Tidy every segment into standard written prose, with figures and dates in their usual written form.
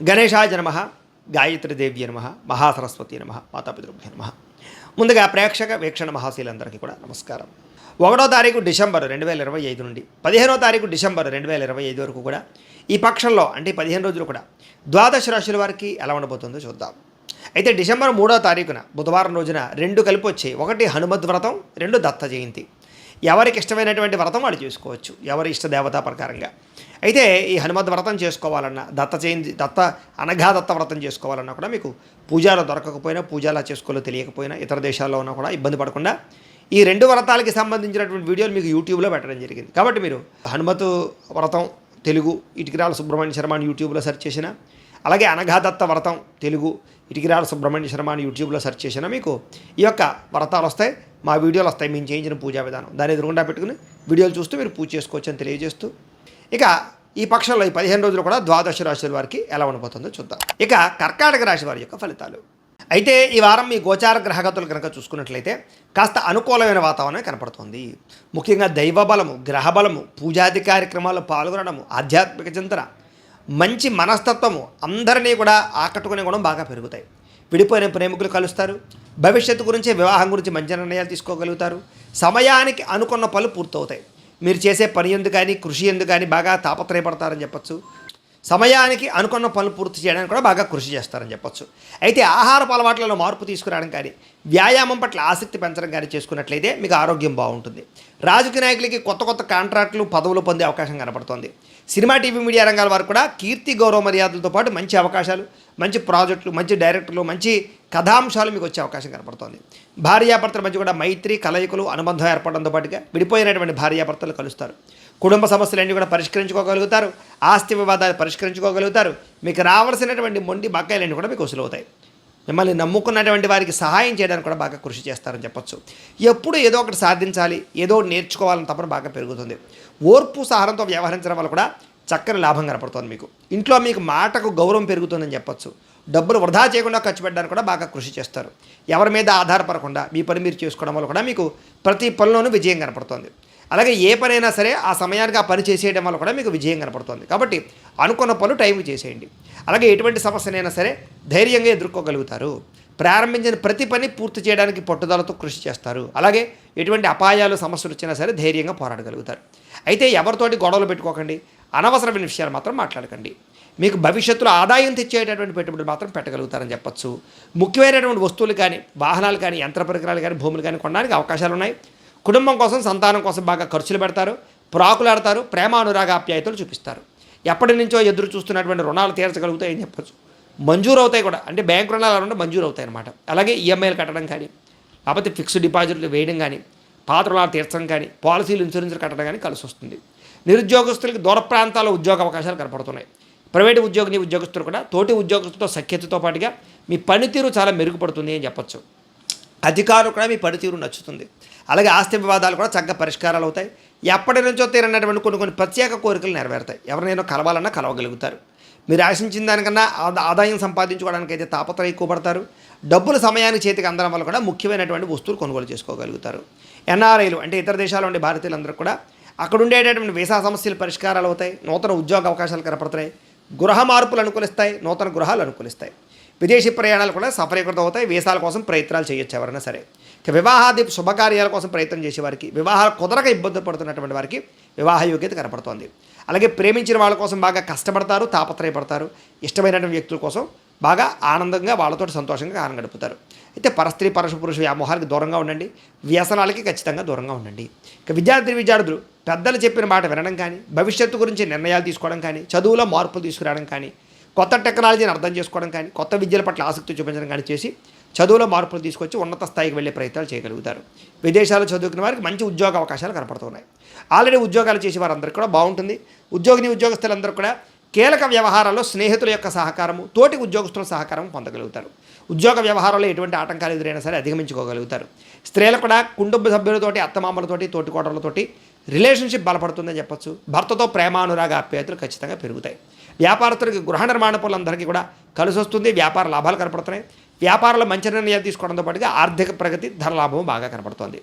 గణేశాయ నమః, గాయత్రీదేవ్య నమః, మహాసరస్వతి నమః, మాతాపితృభ్యో నమః. ముందుగా ప్రేక్షక వీక్షణ మహాశీలందరికీ కూడా నమస్కారం. 1వ తారీఖు డిసెంబర్ 2025 నుండి 15వ తారీఖు డిసెంబర్ 2025 వరకు కూడా ఈ పక్షంలో అంటే 15 రోజులు కూడా ద్వాదశ రాశుల వారికి ఎలా ఉండబోతుందో చూద్దాం. అయితే డిసెంబర్ 3వ తారీఖున బుధవారం రోజున రెండు కలిపి వచ్చాయి. ఒకటి హనుమద్ వ్రతం, రెండు దత్త జయంతి. ఎవరికి ఇష్టమైనటువంటి వ్రతం వాళ్ళు చేసుకోవచ్చు, ఎవరి ఇష్ట దేవతా ప్రకారంగా. అయితే ఈ హనుమద్ వ్రతం చేసుకోవాలన్నా, దత్త జయంతి అనఘా దత్త వ్రతం చేసుకోవాలన్నా కూడా మీకు పూజలు దొరకకపోయినా, పూజలా చేసుకోవాలో తెలియకపోయినా, ఇతర దేశాల్లో ఉన్నా కూడా ఇబ్బంది పడకుండా ఈ రెండు వ్రతాలకి సంబంధించినటువంటి వీడియోలు మీకు యూట్యూబ్లో పెట్టడం జరిగింది. కాబట్టి మీరు హనుమత్ వ్రతం తెలుగు ఇటికిరాల సుబ్రహ్మణ్య శర్మ అని యూట్యూబ్లో సెర్చ్ చేసిన, అలాగే అనఘాదత్త వ్రతం తెలుగు ఇటికిరాల సుబ్రహ్మణ్య శర్మ అని యూట్యూబ్లో సెర్చ్ చేసినా మీకు ఈ యొక్క వ్రతాలు వస్తాయి, మా వీడియోలు వస్తాయి. మేము చేయించిన పూజా విధానం దాన్ని ఎదురుగుండా పెట్టుకుని వీడియోలు చూస్తూ మీరు పూజ చేసుకోవచ్చు అని తెలియజేస్తూ, ఇక ఈ పక్షంలో ఈ 15 రోజులు కూడా ద్వాదశ రాశుల వారికి ఎలా ఉండబోతుందో చూద్దాం. ఇక కర్కాటక రాశి వారి యొక్క ఫలితాలు. అయితే ఈ వారం మీ గోచార గ్రహగతులు కనుక చూసుకున్నట్లయితే కాస్త అనుకూలమైన వాతావరణం కనపడుతుంది. ముఖ్యంగా దైవబలము, గ్రహబలము, పూజాది కార్యక్రమాల్లో పాల్గొనడము, ఆధ్యాత్మిక చింతన, మంచి మనస్తత్వము, అందరినీ కూడా ఆకట్టుకునే గుణం బాగా పెరుగుతాయి. విడిపోయిన ప్రేమికులు కలుస్తారు. భవిష్యత్తు గురించి, వివాహం గురించి మంచి నిర్ణయాలు తీసుకోగలుగుతారు. సమయానికి అనుకున్న పనులు పూర్తవుతాయి. మీరు చేసే పని ఎందుకు కానీ, కృషి ఎందుకు కానీ బాగా తాపత్రయపడతారని చెప్పచ్చు. సమయానికి అనుకున్న పనులు పూర్తి చేయడానికి కూడా బాగా కృషి చేస్తారని చెప్పచ్చు. అయితే ఆహారపు అలవాట్లలో మార్పు తీసుకురావడం కానీ, వ్యాయామం పట్ల ఆసక్తి పెంచడం కానీ చేసుకున్నట్లయితే మీకు ఆరోగ్యం బాగుంటుంది. రాజకీయ నాయకులకి కొత్త కొత్త కాంట్రాక్టులు, పదవులు పొందే అవకాశం కనపడుతుంది. సినిమా, టీవీ, మీడియా రంగాల వారు కూడా కీర్తి, గౌరవ మర్యాదలతో పాటు మంచి అవకాశాలు, మంచి ప్రాజెక్టులు, మంచి డైరెక్టర్లు, మంచి కథాంశాలు మీకు వచ్చే అవకాశం కనపడుతుంది. భార్యాభర్తల మధ్య కూడా మైత్రి, కలయికలు, అనుబంధం ఏర్పడంతో పాటుగా విడిపోయినటువంటి భార్యాభర్తలు కలుస్తారు. కుటుంబ సమస్యలన్నీ కూడా పరిష్కరించుకోగలుగుతారు. ఆస్తి వివాదాలు పరిష్కరించుకోగలుగుతారు. మీకు రావాల్సినటువంటి మొండి బకాయిలన్నీ కూడా మీకు వసూలవుతాయి. మిమ్మల్ని నమ్ముకున్నటువంటి వారికి సహాయం చేయడానికి కూడా బాగా కృషి చేస్తారని చెప్పొచ్చు. ఎప్పుడు ఏదో ఒకటి సాధించాలి, ఏదో నేర్చుకోవాలని తప్పన బాగా పెరుగుతుంది. ఓర్పు సహనంతో వ్యవహరించడం వల్ల కూడా చక్కని లాభం కనపడుతుంది. మీకు ఇంట్లో మీకు మాటకు గౌరవం పెరుగుతుందని చెప్పొచ్చు. డబ్బులు వృధా చేయకుండా ఖర్చు పెట్టడానికి కూడా బాగా కృషి చేస్తారు. ఎవరి మీద ఆధారపడకుండా మీ పని మీరు చేసుకోవడం వల్ల కూడా మీకు ప్రతి పనిలోనూ విజయం కనపడుతుంది. అలాగే ఏ పనైనా సరే ఆ సమయానికి ఆ పని చేసేయడం వల్ల కూడా మీకు విజయం కనపడుతుంది. కాబట్టి అనుకున్న పనులు టైంకి చేసేయండి. అలాగే ఎటువంటి సమస్యనైనా సరే ధైర్యంగా ఎదుర్కోగలుగుతారు. ప్రారంభించిన ప్రతి పని పూర్తి చేయడానికి పట్టుదలతో కృషి చేస్తారు. అలాగే ఎటువంటి అపాయాలు, సమస్యలు వచ్చినా సరే ధైర్యంగా పోరాడగలుగుతారు. అయితే ఎవరితోటి గొడవలు పెట్టుకోకండి, అనవసరమైన విషయాలు మాత్రం మాట్లాడకండి. మీకు భవిష్యత్తులో ఆదాయం తెచ్చేటటువంటి పెట్టుబడులు మాత్రం పెట్టగలుగుతారని చెప్పచ్చు. ముఖ్యమైనటువంటి వస్తువులు కానీ, వాహనాలు కానీ, యంత్ర పరికరాలు కానీ, భూములు కానీ కొనడానికి అవకాశాలు ఉన్నాయి. కుటుంబం కోసం, సంతానం కోసం బాగా ఖర్చులు పెడతారు. ప్రాకులాడతారు. ప్రేమ, అనురాగ, ఆప్యాయతలు చూపిస్తారు. ఎప్పటి నుంచో ఎదురు చూస్తున్నటువంటి రుణాలు తీర్చగలుగుతాయని చెప్పచ్చు. మంజూరు అవుతాయి కూడా, అంటే బ్యాంకు రుణాలు ఉంటే మంజూరు అవుతాయి అన్నమాట. అలాగే ఈఎంఐలు కట్టడం కానీ, లేకపోతే ఫిక్స్డ్ డిపాజిట్లు వేయడం కానీ, పాత రుణాలు తీర్చడం కానీ, పాలసీలు, ఇన్సూరెన్స్లు కట్టడం కానీ కలిసి వస్తుంది. నిరుద్యోగస్తులకి దూర ప్రాంతాల్లో ఉద్యోగ అవకాశాలు కనపడుతున్నాయి. ప్రైవేటు ఉద్యోగస్తులు కూడా తోటి ఉద్యోగస్తులతో సఖ్యతతో పాటుగా మీ పనితీరు చాలా మెరుగుపడుతుంది అని చెప్పచ్చు. అధికారులు కూడా మీ పనితీరు నచ్చుతుంది. అలాగే ఆస్తి వివాదాలు కూడా చక్కగా పరిష్కారాలు అవుతాయి. ఎప్పటి నుంచో తీరనటువంటి కొన్ని ప్రత్యేక కోరికలు నెరవేరుతాయి. ఎవరినైనా కలవాలన్నా కలవగలుగుతారు. మీరు ఆశించిన దానికన్నా ఆదాయం సంపాదించుకోవడానికి అయితే తాపత్రయం ఎక్కువ పడతారు. డబ్బులు సమయానికి చేతికి అందడం వల్ల కూడా ముఖ్యమైనటువంటి వస్తువులు కొనుగోలు చేసుకోగలుగుతారు. ఎన్ఆర్ఐలు అంటే ఇతర దేశాల్లో ఉండే భారతీయులందరూ కూడా అక్కడ ఉండేటటువంటి వీసా సమస్యలు పరిష్కారాలు అవుతాయి. నూతన ఉద్యోగ అవకాశాలు కనపడతాయి. గృహ మార్పులు అనుకూలిస్తాయి. నూతన గృహాలు అనుకూలిస్తాయి. విదేశీ ప్రయాణాలు కూడా సఫలీకృతం అవుతాయి. వీసాల కోసం ప్రయత్నాలు చేయొచ్చు ఎవరైనా సరే. ఇక వివాహాది శుభకార్యాల కోసం ప్రయత్నం చేసేవారికి, వివాహాలు కుదరక ఇబ్బంది పడుతున్నటువంటి వారికి వివాహ యోగ్యత కనపడుతోంది. అలాగే ప్రేమించిన వాళ్ళ కోసం బాగా కష్టపడతారు, తాపత్రయపడతారు. ఇష్టమైనటువంటి వ్యక్తుల కోసం బాగా ఆనందంగా వాళ్ళతో సంతోషంగా కాలం గడుపుతారు. అయితే పరస్త్రీ, పురుష వ్యామోహానికి దూరంగా ఉండండి. వ్యసనాలకి ఖచ్చితంగా దూరంగా ఉండండి. ఇక విద్యార్థులు పెద్దలు చెప్పిన మాట వినడం కానీ, భవిష్యత్తు గురించి నిర్ణయాలు తీసుకోవడం కానీ, చదువులో మార్పులు తీసుకురావడం కానీ, కొత్త టెక్నాలజీని అర్థం చేసుకోవడం కానీ, కొత్త విద్యల పట్ల ఆసక్తి చూపించడం కానీ చేసి చదువులో మార్పులు తీసుకొచ్చి ఉన్నత స్థాయికి వెళ్ళే ప్రయత్నాలు చేయగలుగుతారు. విదేశాల్లో చదువుకున్న వారికి మంచి ఉద్యోగ అవకాశాలు కనపడుతున్నాయి. ఆల్రెడీ ఉద్యోగాలు చేసే వారందరికీ కూడా బాగుంటుంది. ఉద్యోగస్తులందరూ కూడా కీలక వ్యవహారాల్లో స్నేహితుల యొక్క సహకారము, తోటి ఉద్యోగస్తుల సహకారం పొందగలుగుతారు. ఉద్యోగ వ్యవహారాల్లో ఎటువంటి ఆటంకాలు ఎదురైనా సరే అధిగమించుకోగలుగుతారు. స్త్రీలు కూడా కుటుంబ సభ్యులతోటి, అత్తమామలతోటి, తోటికోడలతోటి రిలేషన్షిప్ బలపడుతుందని చెప్పచ్చు. భర్తతో ప్రేమ, అనురాగ, ఆప్యాయతలు ఖచ్చితంగా పెరుగుతాయి. వ్యాపారస్తులకి, గృహ నిర్మాణ పనులందరికీ కూడా కలిసి వస్తుంది. వ్యాపార లాభాలు కనపడుతున్నాయి. వ్యాపారంలో మంచి నిర్ణయాలు తీసుకోవడంతో పాటుగా ఆర్థిక ప్రగతి, ధనలాభం బాగా కనపడుతుంది.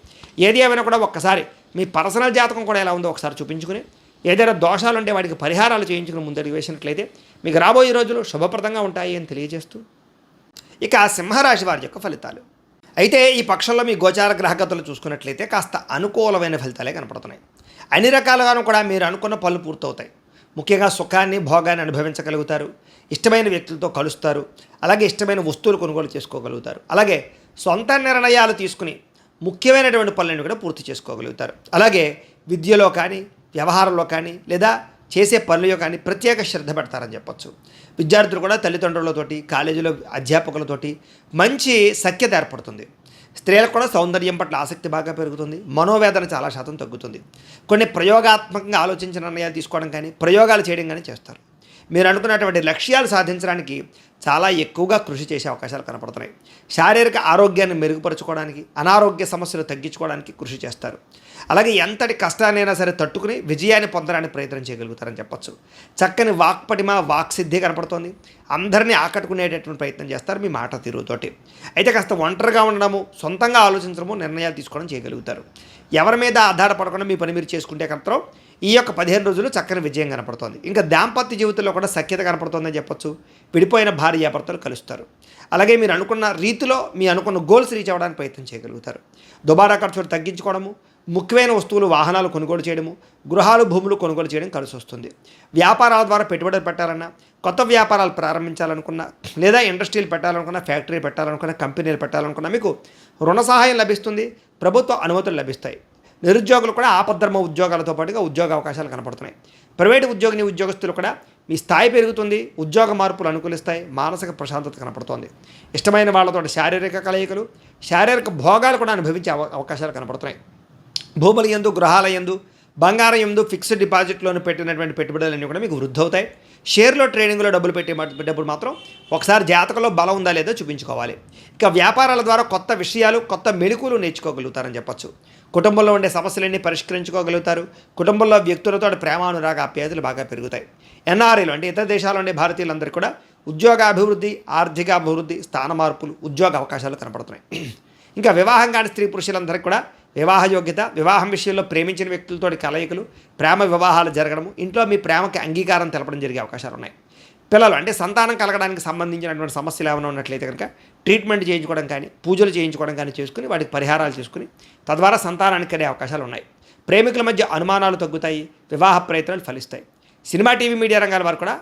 ఏది ఏమైనా కూడా ఒక్కసారి మీ పర్సనల్ జాతకం కూడా ఎలా ఉందో ఒకసారి చూపించుకుని ఏదైనా దోషాలు ఉంటే వాటికి పరిహారాలు చేయించుకుని ముందడుగు వేసినట్లయితే మీకు రాబోయే రోజులు శుభప్రదంగా ఉంటాయి అని తెలియజేస్తూ ఇక సింహరాశి వారి యొక్క ఫలితాలు. అయితే ఈ పక్షంలో మీ గోచార గ్రహగతులు చూసుకున్నట్లయితే కాస్త అనుకూలమైన ఫలితాలే కనపడుతున్నాయి. అన్ని రకాలుగాను కూడా మీరు అనుకున్న పనులు పూర్తవుతాయి. ముఖ్యంగా సుఖాన్ని భోగాన్ని అనుభవించగలుగుతారు. ఇష్టమైన వ్యక్తులతో కలుస్తారు. అలాగే ఇష్టమైన వస్తువులు కొనుగోలు చేసుకోగలుగుతారు. అలాగే సొంత నిర్ణయాలు తీసుకుని ముఖ్యమైనటువంటి పనులను కూడా పూర్తి చేసుకోగలుగుతారు. అలాగే విద్యలో కానీ వ్యవహారంలో కానీ లేదా చేసే పనులలో కానీ ప్రత్యేక శ్రద్ధ పెడతారని చెప్పొచ్చు. విద్యార్థులు కూడా తల్లిదండ్రులతోటి కాలేజీలో అధ్యాపకులతోటి మంచి సఖ్యత ఏర్పడుతుంది. స్త్రీలకు కూడా సౌందర్యం పట్ల ఆసక్తి బాగా పెరుగుతుంది. మనోవేదన చాలా శాతం తగ్గుతుంది. కొన్ని ప్రయోగాత్మకంగా ఆలోచించిన నిర్ణయాలు తీసుకోవడం కానీ ప్రయోగాలు చేయడం కానీ చేస్తారు. మీరు అనుకున్నటువంటి లక్ష్యాలు సాధించడానికి చాలా ఎక్కువగా కృషి చేసే అవకాశాలు కనపడుతున్నాయి. శారీరక ఆరోగ్యాన్ని మెరుగుపరచుకోవడానికి అనారోగ్య సమస్యలు తగ్గించుకోవడానికి కృషి చేస్తారు. అలాగే ఎంతటి కష్టాన్నైనా సరే తట్టుకుని విజయాన్ని పొందడానికి ప్రయత్నం చేయగలుగుతారని చెప్పొచ్చు. చక్కని వాక్పటిమ వాక్సిద్ధి కనపడుతోంది. అందరినీ ఆకట్టుకునేటటువంటి ప్రయత్నం చేస్తారు మీ మాట తీరుతోటి. అయితే కాస్త ఒంటరిగా ఉండడము, సొంతంగా ఆలోచించడము, నిర్ణయాలు తీసుకోవడం చేయగలుగుతారు. ఎవరి మీద ఆధారపడకుండా మీ పని మీరు చేసుకుంటే కనుక ఈ యొక్క 15 రోజులు చక్కని విజయం కనపడుతోంది. ఇంకా దాంపత్య జీవితంలో కూడా సఖ్యత కనపడుతోందని చెప్పొచ్చు. విడిపోయిన భార్యాభర్తలు కలుస్తారు. అలాగే మీరు అనుకున్న రీతిలో మీ అనుకున్న గోల్స్ రీచ్ అవ్వడానికి ప్రయత్నం చేయగలుగుతారు. దుబారా ఖర్చులు తగ్గించుకోవడము, ముఖ్యమైన వస్తువులు వాహనాలు కొనుగోలు చేయడము, గృహాలు భూములు కొనుగోలు చేయడం కలిసి వస్తుంది. వ్యాపారాల ద్వారా పెట్టుబడులు పెట్టాలన్నా, కొత్త వ్యాపారాలు ప్రారంభించాలనుకున్నా, లేదా ఇండస్ట్రీలు పెట్టాలనుకున్నా, ఫ్యాక్టరీ పెట్టాలనుకున్నా, కంపెనీలు పెట్టాలనుకున్నా మీకు రుణ సహాయం లభిస్తుంది. ప్రభుత్వ అనుమతులు లభిస్తాయి. నిరుద్యోగులు కూడా ఆపద్ధర్మ ఉద్యోగాలతో పాటుగా ఉద్యోగ అవకాశాలు కనపడుతున్నాయి. ప్రైవేటు ఉద్యోగస్తులు కూడా మీ స్థాయి పెరుగుతుంది. ఉద్యోగ మార్పులు అనుకూలిస్తాయి. మానసిక ప్రశాంతత కనపడుతోంది. ఇష్టమైన వాళ్ళతో శారీరక కలయికలు, శారీరక భోగాలు కూడా అనుభవించే అవకాశాలు కనపడుతున్నాయి. భూముల యందు, గృహాల యందు, బంగారం యందు, ఫిక్స్డ్ డిపాజిట్లోనే పెట్టినటువంటి పెట్టుబడులన్నీ కూడా మీకు వృద్ధి అవుతాయి. షేర్లో ట్రేడింగ్లో డబ్బులు పెట్టేటప్పుడు మాత్రం ఒకసారి జాతకంలో బలం ఉందా లేదో చూపించుకోవాలి. ఇక వ్యాపారాల ద్వారా కొత్త విషయాలు, కొత్త మెళుకులు నేర్చుకోగలుగుతారని చెప్పొచ్చు. కుటుంబంలో ఉండే సమస్యలన్నీ పరిష్కరించుకోగలుగుతారు. కుటుంబంలో వ్యక్తులతో ప్రేమానురాగ ఆప్యాయతలు బాగా పెరుగుతాయి. ఎన్ఆర్ఐలు అంటే ఇతర దేశాల్లో ఉండే భారతీయులందరికీ కూడా ఉద్యోగాభివృద్ధి, ఆర్థికాభివృద్ధి, స్థాన మార్పులు, ఉద్యోగ అవకాశాలు కనపడుతున్నాయి. ఇంకా వివాహం కాని స్త్రీ పురుషులందరికీ కూడా వివాహ యోగ్యత, వివాహం విషయంలో ప్రేమించిన వ్యక్తులతో కలయికలు, ప్రేమ వివాహాలు జరగడము, ఇంట్లో మీ ప్రేమకి అంగీకారం తెలపడం జరిగే అవకాశాలు ఉన్నాయి. పిల్లలు అంటే సంతానం కలగడానికి సంబంధించినటువంటి సమస్యలు ఏమైనా ఉన్నట్లయితే కనుక ట్రీట్మెంట్ చేయించుకోవడం కానీ, పూజలు చేయించుకోవడం కానీ చేసుకుని వాటికి పరిహారాలు చేసుకుని తద్వారా సంతానానికి కలిగే అవకాశాలు ఉన్నాయి. ప్రేమికుల మధ్య అనుమానాలు తగ్గుతాయి. వివాహ ప్రయత్నాలు ఫలిస్తాయి. సినిమా టీవీ మీడియా రంగాల వారు కూడా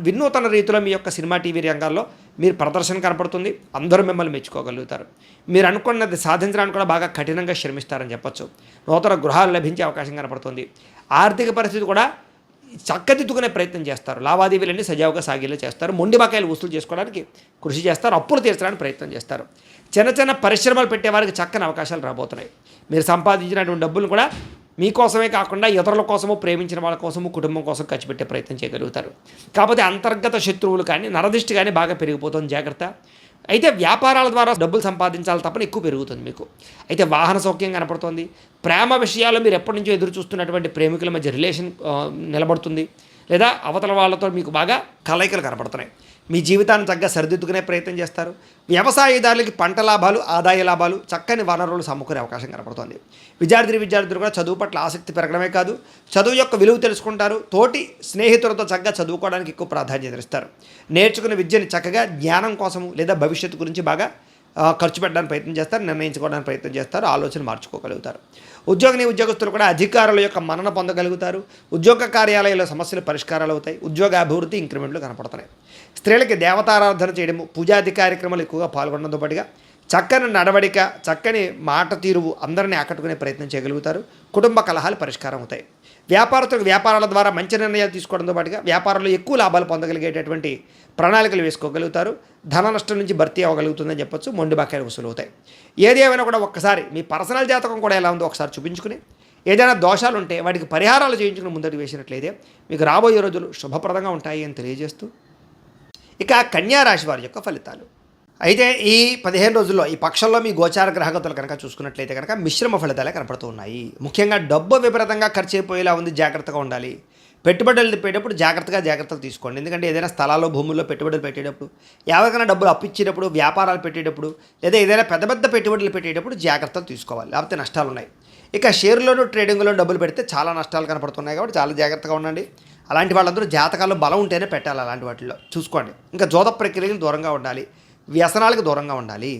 వినూతన రీతిలో మీ యొక్క సినిమా టీవీ రంగాల్లో మీరు ప్రదర్శన కనపడుతుంది. అందరూ మిమ్మల్ని మెచ్చుకోగలుగుతారు. మీరు అనుకున్నది సాధించడానికి కూడా బాగా కఠినంగా శ్రమిస్తారని చెప్పొచ్చు. నూతన గృహాలు లభించే అవకాశం కనపడుతుంది. ఆర్థిక పరిస్థితి కూడా చక్కదిద్దుకునే ప్రయత్నం చేస్తారు. లావాదేవీలన్నీ సజావుగా సాగేలా చేస్తారు. మొండి బకాయిలు వసూలు చేసుకోవడానికి కృషి చేస్తారు. అప్పులు తీర్చడానికి ప్రయత్నం చేస్తారు. చిన్న చిన్న పరిశ్రమలు పెట్టేవారికి చక్కని అవకాశాలు రాబోతున్నాయి. మీరు సంపాదించినటువంటి డబ్బులు కూడా మీకోసమే కాకుండా ఇతరుల కోసము, ప్రేమించిన వాళ్ళ కోసము, కుటుంబం కోసం ఖర్చు పెట్టే ప్రయత్నం చేయగలుగుతారు. కాకపోతే అంతర్గత శత్రువులు కానీ, నరదిష్టి కానీ బాగా పెరిగిపోతుంది. జాగ్రత్త. అయితే వ్యాపారాల ద్వారా డబ్బులు సంపాదించాలి తప్పని ఎక్కువ పెరుగుతుంది మీకు. అయితే వాహన సౌఖ్యం కనపడుతుంది. ప్రేమ విషయాల్లో మీరు ఎప్పటి నుంచో ఎదురు చూస్తున్నటువంటి ప్రేమికుల మధ్య రిలేషన్ నిలబడుతుంది. లేదా అవతల వాళ్ళతో మీకు బాగా కలయికలు కనపడుతున్నాయి. మీ జీవితాన్ని చక్కగా సరిదిద్దుకునే ప్రయత్నం చేస్తారు. వ్యవసాయదారులకి పంట లాభాలు, ఆదాయ లాభాలు, చక్కని వనరులు సమకూరే అవకాశం కనపడుతుంది. విద్యార్థులు కూడా చదువు పట్ల ఆసక్తి పెరగడమే కాదు, చదువు యొక్క విలువ తెలుసుకుంటారు. తోటి స్నేహితులతో చక్కగా చదువుకోవడానికి ఎక్కువ ప్రాధాన్యత ఇస్తారు. నేర్చుకున్న విద్యని చక్కగా జ్ఞానం కోసము లేదా భవిష్యత్తు గురించి బాగా ఖర్చు పెట్టడానికి ప్రయత్నం చేస్తారు. నిర్ణయించుకోవడానికి ప్రయత్నం చేస్తారు. ఆలోచన మార్చుకోగలుగుతారు. ఉద్యోగస్తులు కూడా అధికారుల యొక్క మన్నన పొందగలుగుతారు. ఉద్యోగ కార్యాలయాల సమస్యలు పరిష్కారాలు అవుతాయి. ఉద్యోగ అభివృద్ధి, ఇంక్రిమెంట్లు కనపడుతున్నాయి. స్త్రీలకి దేవతారాధన చేయడము, పూజాది కార్యక్రమాలు ఎక్కువగా పాల్గొనడంతో పాటుగా చక్కని నడవడిక, చక్కని మాట తీరువు అందరినీ ఆకట్టుకునే ప్రయత్నం చేయగలుగుతారు. కుటుంబ కలహాలు పరిష్కారం అవుతాయి. వ్యాపారస్తులకు వ్యాపారాల ద్వారా మంచి నిర్ణయాలు తీసుకోవడంతో పాటుగా వ్యాపారంలో ఎక్కువ లాభాలు పొందగలిగేటటువంటి ప్రణాళికలు వేసుకోగలుగుతారు. ధన నష్టం నుంచి భర్తీ అవ్వగలుగుతుందని చెప్పొచ్చు. మొండి బకాయిలు వసూలు అవుతాయి. ఏది ఏమైనా కూడా ఒక్కసారి మీ పర్సనల్ జాతకం కూడా ఎలా ఉందో ఒకసారి చూపించుకుని ఏదైనా దోషాలు ఉంటే వాటికి పరిహారాలు చేయించుకుని ముందడుగు వేసినట్లయితే మీకు రాబోయే రోజులు శుభప్రదంగా ఉంటాయి అని తెలియజేస్తూ ఇక కన్యా రాశి వారి యొక్క ఫలితాలు. అయితే ఈ 15 రోజుల్లో ఈ పక్షంలో మీ గోచార గ్రహగతులు కనుక చూసుకున్నట్లయితే కనుక మిశ్రమ ఫలితాలే కనపడుతూ ఉన్నాయి. ముఖ్యంగా డబ్బు విపరీతంగా ఖర్చు అయిపోయేలా ఉంది. జాగ్రత్తగా ఉండాలి. పెట్టుబడులు తిప్పేటప్పుడు జాగ్రత్తలు తీసుకోండి. ఎందుకంటే ఏదైనా స్థలాల్లో, భూముల్లో పెట్టుబడులు పెట్టేటప్పుడు, ఎవరికైనా డబ్బులు అప్పిచ్చేటప్పుడు, వ్యాపారాలు పెట్టేటప్పుడు, లేదా ఏదైనా పెద్ద పెట్టుబడులు పెట్టేటప్పుడు జాగ్రత్తలు తీసుకోవాలి. లేకపోతే నష్టాలు ఉన్నాయి. ఇక షేర్లోనూ ట్రేడింగ్లో డబ్బులు పెడితే చాలా నష్టాలు కనపడుతున్నాయి కాబట్టి చాలా జాగ్రత్తగా ఉండండి. అలాంటి వాళ్ళందరూ జాతకాల్లో బలం ఉంటేనే పెట్టాలి, అలాంటి వాటిల్లో చూసుకోండి. ఇంకా జోద ప్రక్రియలకు దూరంగా ఉండాలి, వ్యసనాలకు దూరంగా ఉండాలి.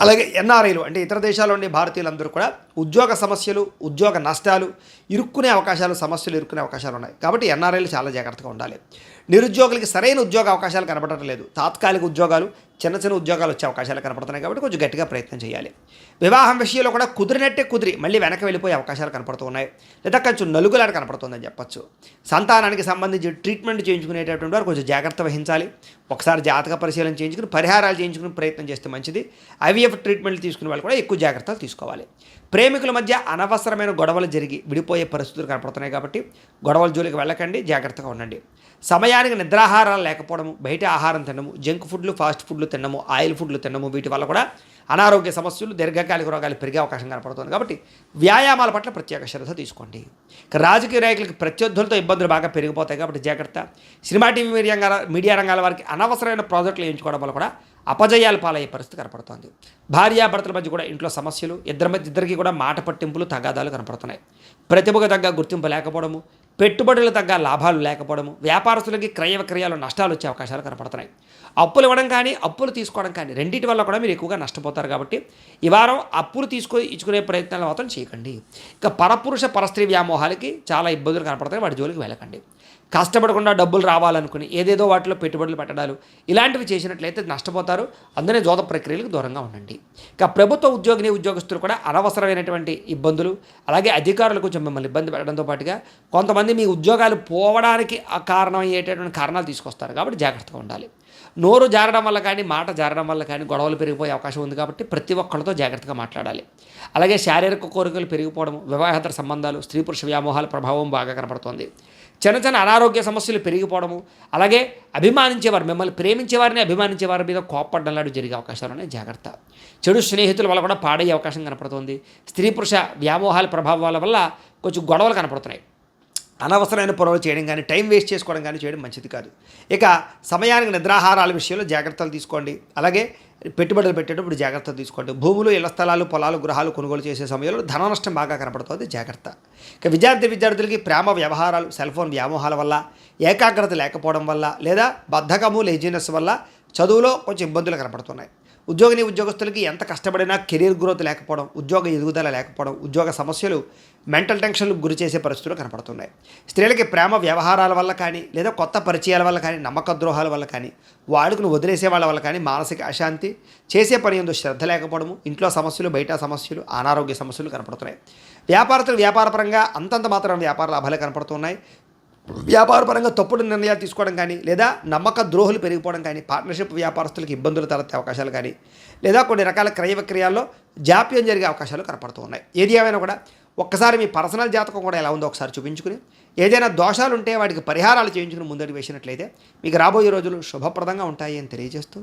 అలాగే ఎన్ఆర్ఐలు అంటే ఇతర దేశాల్లో ఉండే భారతీయులందరూ కూడా ఉద్యోగ సమస్యలు, ఉద్యోగ నష్టాలు, ఇరుక్కునే అవకాశాలు, సమస్యలు ఇరుక్కునే అవకాశాలు ఉన్నాయి. కాబట్టి ఎన్ఆర్ఐలు చాలా జాగ్రత్తగా ఉండాలి. నిరుద్యోగులకి సరైన ఉద్యోగ అవకాశాలు కనపడటం లేదు. తాత్కాలిక ఉద్యోగాలు, చిన్న చిన్న ఉద్యోగాలు వచ్చే అవకాశాలు కనపడుతున్నాయి కాబట్టి కొంచెం గట్టిగా ప్రయత్నం చేయాలి. వివాహం విషయంలో కూడా కుదిరినట్టే కుదిరి మళ్ళీ వెనక వెళ్ళిపోయే అవకాశాలు కనపడుతూ ఉన్నాయి, లేదా కొంచెం నలుగులాట కనపడుతుందని చెప్పొచ్చు. సంతానానికి సంబంధించి ట్రీట్మెంట్ చేయించుకునేటటువంటి వారు కొంచెం జాగ్రత్త వహించాలి. ఒకసారి జాతక పరిశీలన చేయించుకుని పరిహారాలు చేయించుకుని ప్రయత్నం చేస్తే మంచిది. ఐవీఎఫ్ ట్రీట్మెంట్లు తీసుకునే వాళ్ళు కూడా ఎక్కువ జాగ్రత్తలు తీసుకోవాలి. ప్రేమికుల మధ్య అనవసరమైన గొడవలు జరిగి విడిపోయే పరిస్థితులు కనపడుతున్నాయి కాబట్టి గొడవల జోలికి వెళ్ళకండి, జాగ్రత్తగా ఉండండి. సమయానికి నిద్రాహారాలు లేకపోవడము, బయట ఆహారం తినడము, జంక్ ఫుడ్లు, ఫాస్ట్ ఫుడ్లు తినడము, ఆయిల్ ఫుడ్లు తినడము, వీటి వల్ల కూడా అనారోగ్య సమస్యలు, దీర్ఘకాలిక రోగాలు పెరిగే అవకాశం కనపడుతుంది. కాబట్టి వ్యాయామాల పట్ల ప్రత్యేక శ్రద్ధ తీసుకోండి. ఇక రాజకీయ నాయకులకి ప్రత్యర్థులతో ఇబ్బందులు బాగా పెరిగిపోతాయి కాబట్టి జాగ్రత్త. సినిమా టీవీ మీడియా రంగాల వారికి అనవసరమైన ప్రాజెక్టులు ఎంచుకోవడం వల్ల కూడా అపజయాలు పాలయ్యే పరిస్థితి కనపడుతోంది. భార్యాభర్తల మధ్య కూడా ఇంట్లో సమస్యలు, ఇద్దరికి కూడా మాట పట్టింపులు, తగాదాలు కనపడుతున్నాయి. ప్రతిభకు తగ్గ గుర్తింపు లేకపోవడము, పెట్టుబడులు తగ్గ లాభాలు లేకపోవడము, వ్యాపారస్తులకి క్రయ విక్రయాలు నష్టాలు వచ్చే అవకాశాలు కనపడుతున్నాయి. అప్పులు ఇవ్వడం కానీ అప్పులు తీసుకోవడం కానీ రెండింటి వల్ల కూడా మీరు ఎక్కువగా నష్టపోతారు కాబట్టి ఈ వారం అప్పులు ఇచ్చుకునే ప్రయత్నాలు మాత్రం చేయకండి. ఇక పరపురుష పరస్త్రీ వ్యామోహాలకి చాలా ఇబ్బందులు కనపడతాయి, వాటి జోలికి వెళ్ళకండి. కష్టపడకుండా డబ్బులు రావాలనుకుని ఏదేదో వాటిలో పెట్టుబడులు పెట్టడాలు ఇలాంటివి చేసినట్లయితే నష్టపోతారు. అందునే జోద ప్రక్రియలకు దూరంగా ఉండండి. ఇక ప్రభుత్వ ఉద్యోగస్తులు కూడా అనవసరమైనటువంటి ఇబ్బందులు, అలాగే అధికారులు కొంచెం మిమ్మల్ని ఇబ్బంది పెట్టడంతో పాటుగా కొంతమంది మీ ఉద్యోగాలు పోవడానికి కారణమయ్యేటటువంటి కారణాలు తీసుకొస్తారు కాబట్టి జాగ్రత్తగా ఉండాలి. నోరు జారడం వల్ల కానీ, మాట జారడం వల్ల కానీ గొడవలు పెరిగిపోయే అవకాశం ఉంది కాబట్టి ప్రతి ఒక్కరితో జాగ్రత్తగా మాట్లాడాలి. అలాగే శారీరక కోరికలు పెరిగిపోవడం, వివాహేతర సంబంధాలు, స్త్రీ పురుష వ్యామోహాల ప్రభావం బాగా కనపడుతోంది. చిన్న అనారోగ్య సమస్యలు పెరిగిపోవడము, అలాగే మిమ్మల్ని ప్రేమించేవారిని అభిమానించేవారి మీద కోప్పడడం లాంటివి జరిగే అవకాశాలు ఉన్నాయి, జాగ్రత్త. చెడు స్నేహితుల వల్ల కూడా పాడయ్యే అవకాశం కనపడుతుంది. స్త్రీ పురుష వ్యామోహాల ప్రభావాల వల్ల కొంచెం గొడవలు కనపడుతున్నాయి. అనవసరమైన పనులు చేయడం కానీ, టైం వేస్ట్ చేసుకోవడం కానీ చేయడం మంచిది కాదు. ఇక సమయానికి నిద్రాహారాల విషయంలో జాగ్రత్తలు తీసుకోండి. అలాగే పెట్టుబడులు పెట్టేటప్పుడు జాగ్రత్తలు తీసుకోండి. భూములు, ఇళ్ల స్థలాలు, పొలాలు, గృహాలు కొనుగోలు చేసే సమయంలో ధన నష్టం బాగా కనపడుతుంది, జాగ్రత్త. ఇక విద్యార్థులకి ప్రేమ వ్యవహారాలు, సెల్ ఫోన్ వ్యామోహాల వల్ల, ఏకాగ్రత లేకపోవడం వల్ల, లేదా బద్ధకము, లేజినెస్ వల్ల చదువులో కొంచెం ఇబ్బందులు కనపడుతున్నాయి. ఉద్యోగస్తులకి ఎంత కష్టపడినా కెరీర్ గ్రోత్ లేకపోవడం, ఉద్యోగ ఎదుగుదల లేకపోవడం, ఉద్యోగ సమస్యలు, మెంటల్ టెన్షన్లకు గురి చేసే పరిస్థితులు కనపడుతున్నాయి. స్త్రీలకి ప్రేమ వ్యవహారాల వల్ల కానీ, లేదా కొత్త పరిచయాల వల్ల కానీ, నమ్మక ద్రోహాల వల్ల కానీ, వాడుకుని వదిలేసే వాళ్ళ వల్ల కానీ మానసిక అశాంతి, చేసే పని ఎందు శ్రద్ధ లేకపోవడము, ఇంట్లో సమస్యలు, బయట సమస్యలు, అనారోగ్య సమస్యలు కనపడుతున్నాయి. వ్యాపారపరంగా అంతంత మాత్రం వ్యాపార లాభాలే కనపడుతున్నాయి. వ్యాపారపరంగా తప్పుడు నిర్ణయాలు తీసుకోవడం కానీ, లేదా నమ్మక ద్రోహులు పెరిగిపోవడం కానీ, పార్ట్నర్షిప్ వ్యాపారస్తులకు ఇబ్బందులు తలెత్తే అవకాశాలు కానీ, లేదా కొన్ని రకాల క్రయ విక్రయాల్లో జాప్యం జరిగే అవకాశాలు కనపడుతూ ఉన్నాయి. ఏది ఏమైనా కూడా ఒక్కసారి మీ పర్సనల్ జాతకం కూడా ఎలా ఉందో ఒకసారి చూపించుకుని, ఏదైనా దోషాలు ఉంటే వాటికి పరిహారాలు చేయించుకుని ముందడుగు వేసినట్లయితే మీకు రాబోయే రోజులు శుభప్రదంగా ఉంటాయి అని తెలియజేస్తూ